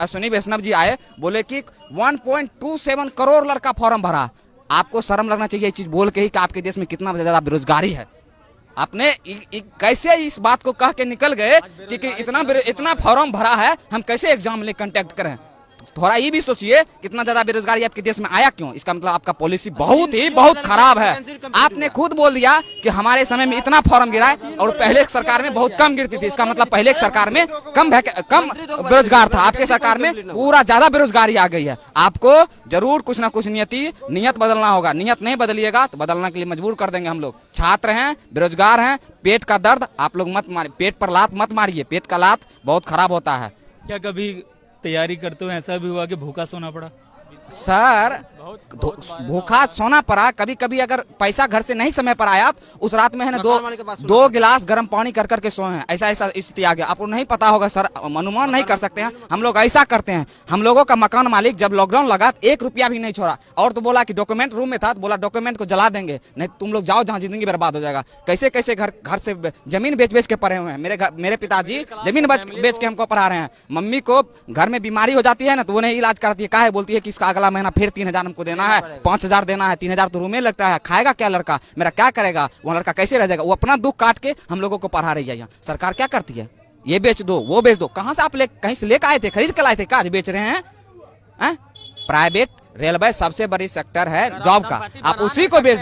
अश्विनी वैष्णव जी आए, बोले कि 1.27 करोड़ लड़का फॉर्म भरा। आपको शर्म लगना चाहिए चीज बोल के ही कि आपके देश में कितना ज्यादा बेरोजगारी है। आपने कैसे इस बात को कह के निकल गए कि इतना फॉर्म भरा है, हम कैसे एग्जाम ले कंटेक्ट करें। थोड़ा ये भी सोचिए कितना ज्यादा बेरोजगारी आपके देश में आया क्यों। इसका मतलब आपका पॉलिसी बहुत खराब है। आपने खुद बोल दिया कि हमारे समय में इतना फॉर्म गिरा है और पहले एक सरकार में बहुत कम गिरती थी। इसका मतलब पहले एक सरकार में कम बेरोजगार था, आपके सरकार में पूरा ज्यादा बेरोजगारी आ गई है। आपको जरूर कुछ ना कुछ नियत बदलना होगा। नियत नहीं बदलिएगा तो बदलने के लिए मजबूर कर देंगे हम लोग। छात्र हैं, बेरोजगार हैं, पेट का दर्द आप लोग मत मारिए, पेट पर लात मत मारिए, पेट का लात बहुत खराब होता है। क्या कभी तैयारी करते हुए ऐसा भी हुआ कि भूखा सोना पड़ा? सर भूखा सोना पड़ा। कभी कभी अगर पैसा घर से नहीं समय पर आया तो उस रात में है ना दो गिलास गर्म पानी कर करके सोए हैं। ऐसा स्थिति आ गया। आपको नहीं पता होगा सर, अनुमान नहीं कर सकते हैं। हम लोग ऐसा करते हैं। हम लोगों का मकान मालिक जब लॉकडाउन लगा 1 रुपया भी नहीं छोड़ा और तो बोला कि डॉक्यूमेंट रूम में था तो बोला डॉक्यूमेंट को जला देंगे, नहीं तुम लोग जाओ जहाँ जिंदगी बर्बाद हो जाएगा। कैसे कैसे घर से जमीन बेच के पढ़े हुए हैं। मेरे पिताजी जमीन बेच के हमको पढ़ा रहे हैं। मम्मी को घर में बीमारी हो जाती है ना तो वो नहीं इलाज कराती है। काहे बोलती है कि इसका अगला महीना फिर 3,000 हमको देना है, 5,000 देना है, 3,000 तो रूम में लगता है। खाएगा क्या लड़का, मेरा क्या करेगा, वो लड़का कैसे रह जाएगा। वो अपना दुख काट के हम लोगों को पढ़ा रही है। यहाँ सरकार क्या करती है, ये बेच दो वो बेच दो। कहाँ से आप कहीं से लेकर आए थे, खरीद कर लाए थे, क्या बेच रहे हैं? प्राइवेट रेलवे सबसे बड़ी सेक्टर है जॉब का, आप उसी को बेच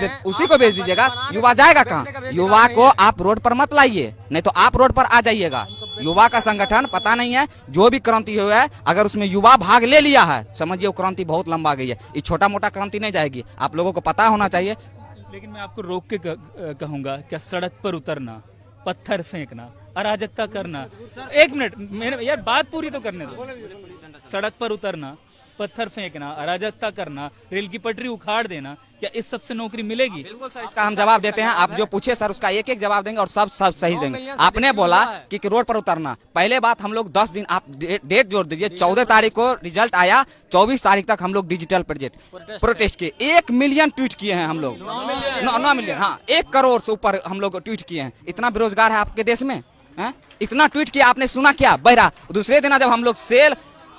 दीजिएगा। युवा जाएगा कहाँ? युवा को आप रोड पर मत लाइए, नहीं तो आप रोड पर आ जाइएगा। युवा का संगठन पता नहीं है, जो भी क्रांति हुआ है अगर उसमें युवा भाग ले लिया है समझिए वो क्रांति बहुत लंबा गई है। ये छोटा मोटा क्रांति नहीं जाएगी, आप लोगों को पता होना चाहिए। लेकिन मैं आपको रोक के कहूंगा, क्या सड़क पर उतरना, पत्थर फेंकना, अराजकता करना, 1 मिनट मेरे यार बात पूरी तो करने दो। सड़क पर उतरना, पत्थर फेंकना, अराजकता करना, रेल की पटरी उखाड़ देना, क्या इस सब से नौकरी मिलेगी? बिल्कुल सर, इसका हम जवाब देते हैं। आप जो पूछे सर उसका एक जवाब देंगे और सब सही देंगे। आपने बोला कि रोड पर उतरना, पहले बात हम लोग 10 दिन आप डेट जोड़ दीजिए। 14 तारीख को रिजल्ट आया, 24 तारीख तक हम लोग डिजिटल प्रोटेस्ट किए। 1 मिलियन ट्वीट किए हैं हम लोग, 9 मिलियन, हाँ 1 करोड़ से ऊपर हम लोग ट्वीट किए हैं। इतना बेरोजगार है आपके देश में, इतना ट्वीट किया आपने, सुना क्या बहरा? दूसरे दिन जब हम लोग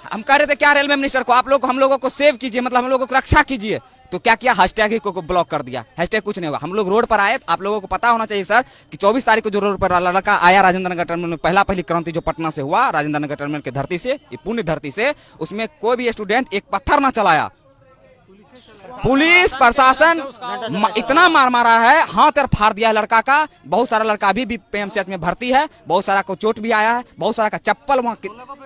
हम कह रहे थे क्या रेलवे मिनिस्टर को, आप लोग हम लोगों को सेव कीजिए, मतलब हम लोगों को रक्षा कीजिए, तो क्या किया? हैशटैग ही को ब्लॉक कर दिया। हैशटैग कुछ नहीं होगा। हम लोग रोड पर आए, आप लोगों को पता होना चाहिए सर कि 24 तारीख को जो रोड पर लड़का आया राजेंद्र नगर टर्मिनल में, पहली क्रांति जो पटना से हुआ राजेंद्र नगर टर्मिनल की धरती से, ये पुण्य धरती से, उसमें कोई भी स्टूडेंट एक पत्थर ना चलाया। पुलिस प्रशासन इतना मारा है, हाथ फाड़ दिया है लड़का का। बहुत सारा लड़का अभी भी पीएमसीएच में भर्ती है, बहुत सारा को चोट भी आया है, बहुत सारा का चप्पल वहाँ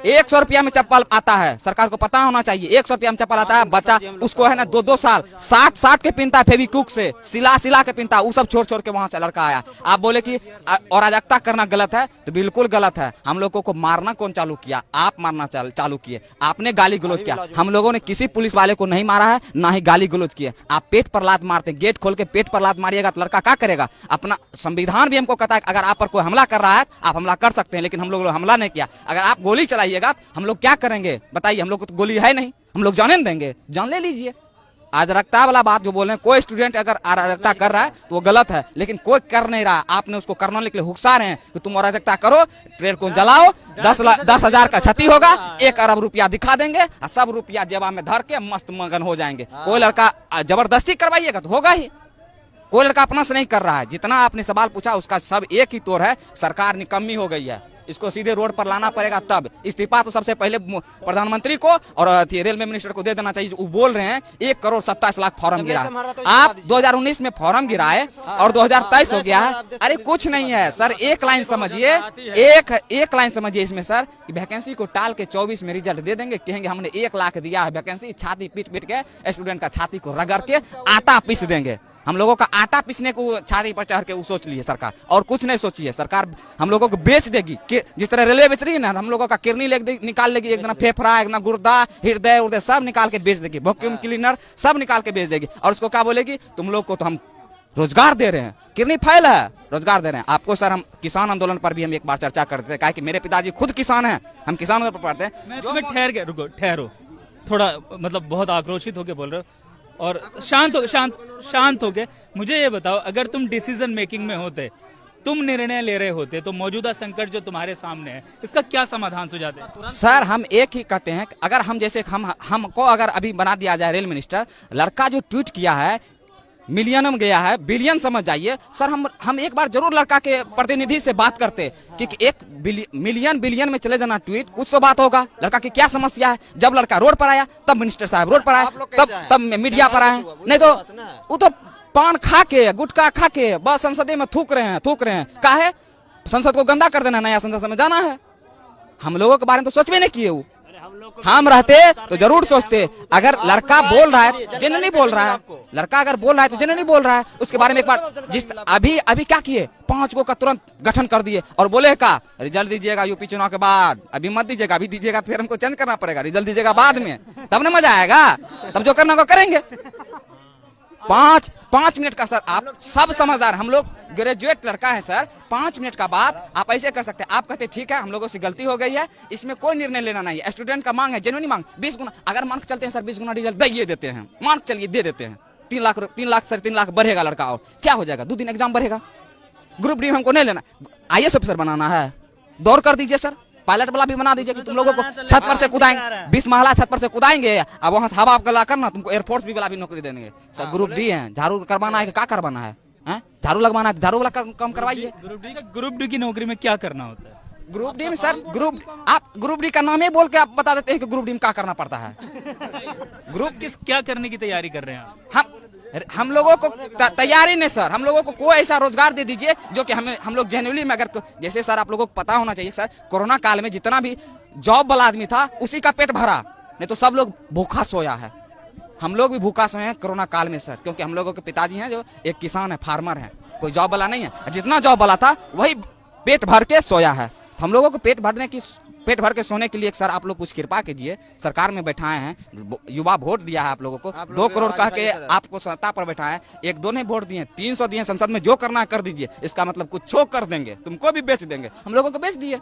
100 रुपया में चप्पल आता है। सरकार को पता होना चाहिए 100 रुपया में चप्पल आता है। बच्चा उसको है ना 2-2 साल 60 के पिनता, फेविक्विक से सिला के पिनता, वो सब छोड़ के वहां से लड़का आया। आप बोले कि अराजकता करना गलत है, तो बिल्कुल गलत है। हम लोगों को मारना कौन चालू किया? आप मारना चालू किए, आपने गाली गलौज किया। हम लोगों ने किसी पुलिस वाले को नहीं मारा है, ना ही गाली गलौज किए। आप पेट पर लात मारते, गेट खोल के पेट पर लात मारिएगा तो लड़का क्या करेगा? अपना संविधान भी हमको कहता है अगर आप पर कोई हमला कर रहा है आप हमला कर सकते हैं, लेकिन हम लोग हमला नहीं किया। अगर आप गोली चलाइएगा हम लोग क्या करेंगे बताइए? हम लोग को तो गोली है नहीं, हम लोग जाने देंगे? जान ले लीजिए। अराजकता वाला बात जो बोल रहे हैं, कोई स्टूडेंट अगर अराजकता कर रहा है तो वो गलत है, लेकिन कोई कर नहीं रहा। आपने उसको करने के लिए हुक्सा रहे हैं कि तुम अराजकता करो, ट्रेन को जलाओ, 10,000 का क्षति होगा, 1 अरब रुपया दिखा देंगे और सब रुपया जेबा में धर के मस्त मगन हो जाएंगे। कोई लड़का जबरदस्ती करवाइएगा तो होगा ही। कोई लड़का अपना से नहीं कर रहा है। जितना आपने सवाल पूछा उसका सब एक ही तोड़ है, सरकार निकम्मी हो गई है। इसको सीधे रोड पर लाना पड़ेगा। तब इस्तीफा तो सबसे पहले प्रधानमंत्री को और रेलवे मिनिस्टर को दे देना चाहिए। वो बोल रहे हैं 1,27,00,000 फॉर्म गिरा है। आप 2019 में फॉर्म गिराए और 2023 हो गया है। अरे कुछ नहीं है सर, एक लाइन समझिए, एक लाइन समझिए इसमें सर कि वैकेंसी को टाल के 24 में रिजल्ट दे देंगे, कहेंगे हमने 1 लाख दिया है वैकेंसी, छाती पीट के स्टूडेंट का छाती को रगड़ के आटा पीस देंगे। हम लोगों का आटा पीसने को छाती पर चढ़ के वो सोच लिए सरकार, और कुछ नहीं सोची है सरकार। हम लोगों को बेच देगी, जिस तरह रेलवे बेच रही है ना, हम लोगों का किडनी निकाल लेगी, एक दिन फेफड़ा, एक दिन गुर्दा, हृदय सब निकाल के बेच देगी, वैक्यूम क्लीनर सब निकाल के बेच देगी। और उसको क्या बोलेगी? तुम लोग को तो हम रोजगार दे रहे हैं, किडनी फाइल है, रोजगार दे रहे हैं आपको। सर हम किसान आंदोलन पर भी हम एक बार चर्चा करते थे, कहा कि मेरे पिताजी खुद किसान हैं, हम किसान आंदोलन पर पढ़ते हैं। ठहरो, थोड़ा मतलब बहुत आक्रोशित होके बोल रहे हो और शांत हो के मुझे ये बताओ, अगर तुम डिसीजन मेकिंग में होते तुम निर्णय ले रहे होते तो मौजूदा संकट जो तुम्हारे सामने है इसका क्या समाधान सुझाते? सर हम एक ही कहते हैं कि अगर हम जैसे हमको अगर अभी बना दिया जाए रेल मिनिस्टर, लड़का जो ट्वीट किया है मिलियन में गया है, बिलियन समझ जाइए सर। हम एक बार जरूर लड़का के प्रतिनिधि से बात करते कि एक मिलियन बिलियन में चले जाना ट्वीट, कुछ तो बात होगा। लड़का की क्या समस्या है? जब लड़का रोड पर आया तब मिनिस्टर साहब रोड पर आए, तब मीडिया पर आए। नहीं तो वो तो पान खा के गुटखा खा के बस संसद में थूक रहे हैं। काहे? संसद को गंदा कर देना, नया संसद में जाना है। हम लोगों के बारे में तो सोच भी नहीं किए। वो हम रहते तो जरूर सोचते। अगर लड़का बोल रहा है, जिन्हें नहीं बोल रहा है, लड़का अगर बोल रहा है तो जिन्हें नहीं बोल रहा है, उसके बारे में एक बार जिस अभी क्या किए, 5 गो का तुरंत गठन कर दिए और बोले का रिजल्ट दीजिएगा यूपी चुनाव के बाद, अभी मत दीजिएगा, अभी दीजिएगा फिर हमको चेंज करना पड़ेगा, रिजल्ट दीजिएगा बाद में, तब ना मजा आएगा, तब जो करना वो करेंगे। 5 मिनट का सर, आप सब समझदार, हम लोग ग्रेजुएट लड़का है सर। 5 मिनट का बात आप ऐसे कर सकते हैं। आप कहते ठीक है हम लोगों से गलती हो गई है, इसमें कोई निर्णय लेना नहीं है। स्टूडेंट का मांग है, जेन्युइन मांग, 20 गुना अगर मान के चलते हैं सर, 20 गुना डीजल दे देते हैं, मान के चलिए दे देते हैं, 3 लाख सर 3 लाख बढ़ेगा लड़का, और क्या हो जाएगा? 2 दिन एग्जाम बढ़ेगा। ग्रुप डी हमको नहीं लेना, IAS ऑफिसर बनाना है, दौड़ कर दीजिए सर। पायलट वाला भी बना दीजिए कि तुम लोगों को छत पर से कूदाएंगे, 20 महला छत पर से कूदाएंगे, अब वहां से हवा गला करना, तुमको एयरफोर्स भी वाला भी नौकरी देंगे सर। ग्रुप डी है, झाड़ू करवाना है कि क्या करवाना है? झाड़ू लगवाना है, झाड़ू वाला काम करवाइए। ग्रुप डी की नौकरी में क्या करना होता है? ग्रुप डी में सर, आप ग्रुप डी का नाम ही बोल के आप बता देते हैं कि ग्रुप डी में क्या करना पड़ता है। ग्रुप क्या करने की तैयारी कर रहे हैं आप? हम लोगों को तैयारी नहीं सर, हम लोगों को कोई ऐसा रोजगार दे दीजिए जो कि हम लोग जेन्युइनली में, अगर जैसे सर आप लोगों को पता होना चाहिए सर, कोरोना काल में जितना भी जॉब वाला आदमी था उसी का पेट भरा, नहीं तो सब लोग भूखा सोया है। हम लोग भी भूखा सोए हैं कोरोना काल में सर, क्योंकि हम लोगों के पिताजी हैं जो एक किसान है, फार्मर है, कोई जॉब वाला नहीं है। जितना जॉब वाला था वही पेट भर के सोया है। हम लोगों को पेट भर के सोने के लिए सर आप लोग कुछ कृपा कीजिए। सरकार में बैठाए हैं, युवा वोट दिया है आप लोगों को, 2 करोड़ कह के आपको सत्ता पर बैठाए, 1-2 नहीं वोट दिए, 300 दिए संसद में, जो करना है कर दीजिए। इसका मतलब कुछ कर देंगे, तुमको भी बेच देंगे, हम लोगों को बेच दिए।